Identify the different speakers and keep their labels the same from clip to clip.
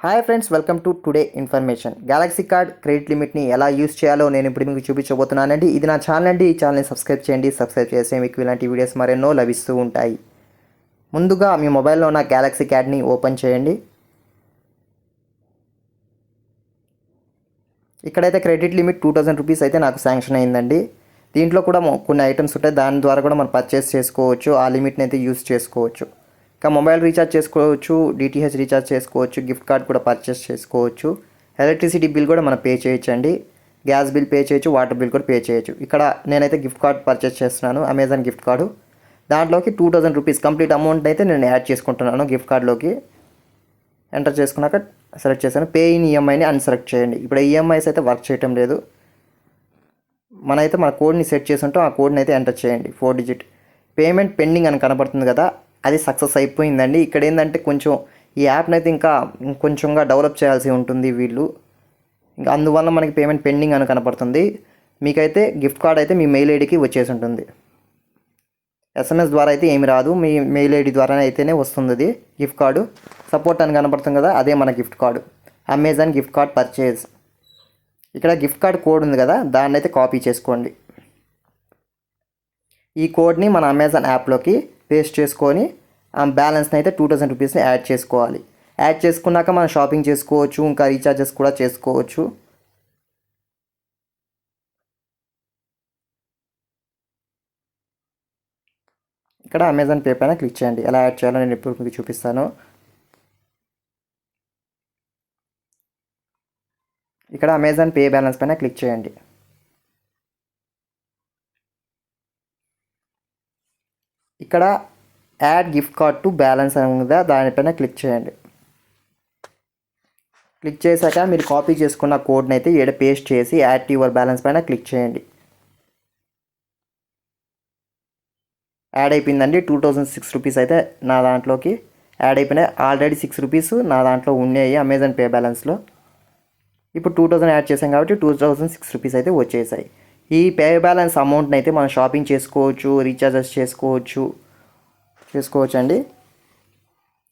Speaker 1: Hi friends, welcome to today information. Galaxy card credit లిమిట్ని ఎలా use చేయాలో నేను ఇప్పుడు మీకు చూపించబోతున్నానండి. ఇది నా ఛానల్ అండి. ఈ ఛానల్ని సబ్స్క్రైబ్ చేయండి. సబ్స్క్రైబ్ చేస్తే మీకు ఇలాంటి వీడియోస్ మరెన్నో లభిస్తూ ఉంటాయి. ముందుగా మీ మొబైల్లో ఉన్న గెలాక్సీ కార్డ్ని ఓపెన్ చేయండి. ఇక్కడైతే క్రెడిట్ లిమిట్ 2000 రూపీస్ అయితే నాకు శాంక్షన్ అయిందండి. దీంట్లో కూడా కొన్ని ఐటమ్స్ ఉంటాయి, దాని ద్వారా కూడా మనం పర్చేస్ చేసుకోవచ్చు. ఆ లిమిట్ని అయితే యూస్ చేసుకోవచ్చు. ఇంకా మొబైల్ రీఛార్జ్ చేసుకోవచ్చు, డిటిహెచ్ రీఛార్జ్ చేసుకోవచ్చు, గిఫ్ట్ కార్డ్ కూడా పర్చేస్ చేసుకోవచ్చు. ఎలక్ట్రిసిటీ బిల్ కూడా మనం పే చేయొచ్చండి. గ్యాస్ బిల్ పే చేయొచ్చు, వాటర్ బిల్ కూడా పే చేయొచ్చు. ఇక్కడ నేనైతే గిఫ్ట్ కార్డ్ పర్చేస్ చేస్తున్నాను, అమెజాన్ గిఫ్ట్ కార్డు. దాంట్లోకి 2000 రూపీస్ కంప్లీట్ అమౌంట్ అయితే నేను యాడ్ చేసుకుంటున్నాను గిఫ్ట్ కార్డ్లోకి. ఎంటర్ చేసుకున్నాక సెలెక్ట్ చేశాను. పే ఇన్ ఈఎంఐని అన్సెలెక్ట్ చేయండి. ఇప్పుడు ఈఎంఐస్ అయితే వర్క్ చేయటం లేదు. మన కోడ్ని సెట్ చేసి ఉంటాం, ఆ కోడ్ని అయితే ఎంటర్ చేయండి. 4 డిజిట్ పేమెంట్ పెండింగ్ అని కనబడుతుంది కదా, అది సక్సెస్ అయిపోయిందండి. ఇక్కడ ఏంటంటే కొంచెం ఈ యాప్ని అయితే ఇంకా కొంచెంగా డెవలప్ చేయాల్సి ఉంటుంది వీళ్ళు. ఇంకా అందువల్ల మనకి పేమెంట్ పెండింగ్ అని కనపడుతుంది. మీకైతే గిఫ్ట్ కార్డ్ అయితే మీ మెయిల్ ఐడికి వచ్చేసి ఉంటుంది. ఎస్ఎంఎస్ ద్వారా అయితే ఏమి రాదు, మీ మెయిల్ ఐడి ద్వారానే అయితేనే వస్తుంది అది గిఫ్ట్ కార్డు. సపోర్ట్ అని కనపడుతుంది కదా, అదే మన gift card. Amazon gift card purchase. ఇక్కడ గిఫ్ట్ కార్డ్ కోడ్ ఉంది కదా, దాన్ని అయితే కాపీ చేసుకోండి. ఈ కోడ్ని మన అమెజాన్ యాప్లోకి పేస్ట్ చేసుకొని ఆ బ్యాలెన్స్ని అయితే 2000 రూపీస్ని యాడ్ చేసుకోవాలి. యాడ్ చేసుకున్నాక మనం షాపింగ్ చేసుకోవచ్చు, ఇంకా రీఛార్జెస్ కూడా చేసుకోవచ్చు. ఇక్కడ అమెజాన్ పే పైన క్లిక్ చేయండి. ఎలా యాడ్ చేయాలో నేను ఇప్పుడు మీకు చూపిస్తాను. ఇక్కడ అమెజాన్ పే బ్యాలెన్స్ పైన క్లిక్ చేయండి. ఇక్కడ add gift card to balance అని ఉందా, దానిపైన క్లిక్ చేయండి. క్లిక్ చేశాక మీరు కాపీ చేసుకున్న కోడ్ని అయితే ఈడ పేస్ట్ చేసి యాడ్ టు యువర్ బ్యాలెన్స్ పైన క్లిక్ చేయండి. యాడ్ అయిపోయిందండి. 2006 రూపీస్ అయితే నా దాంట్లోకి యాడ్ అయిపోయినాయి. ఆల్రెడీ 6 రూపీస్ నా దాంట్లో ఉన్నాయి అమెజాన్ పే బ్యాలెన్స్లో. ఇప్పుడు 2000 యాడ్ చేసాం కాబట్టి 2006 రూపీస్ అయితే వచ్చేసాయి. ఈ పే బ్యాలెన్స్ అమౌంట్ని అయితే మనం షాపింగ్ చేసుకోవచ్చు, రీఛార్జెస్ చేసుకోవచ్చు అండి.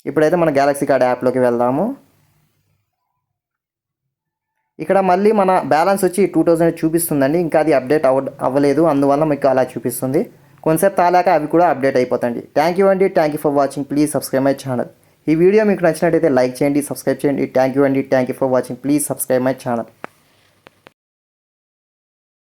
Speaker 1: ఇప్పుడైతే మన గెలాక్సీ కార్డ్ యాప్లోకి వెళ్దాము. ఇక్కడ మళ్ళీ మన బ్యాలెన్స్ వచ్చి 2000 చూపిస్తుందండి. ఇంకా అది అప్డేట్ అవ్వలేదు, అందువల్ల మీకు అలా చూపిస్తుంది. కొంతసేపు తాలాక అవి కూడా అప్డేట్ అయిపోతాయండి. థ్యాంక్ యూ అండి. Thank you for watching. Please subscribe my channel. ఈ వీడియో మీకు నచ్చినట్టయితే లైక్ చేయండి, సబ్స్క్రైబ్ చేయండి. థ్యాంక్ యూ అండి. Thank you for watching. Please subscribe my channel.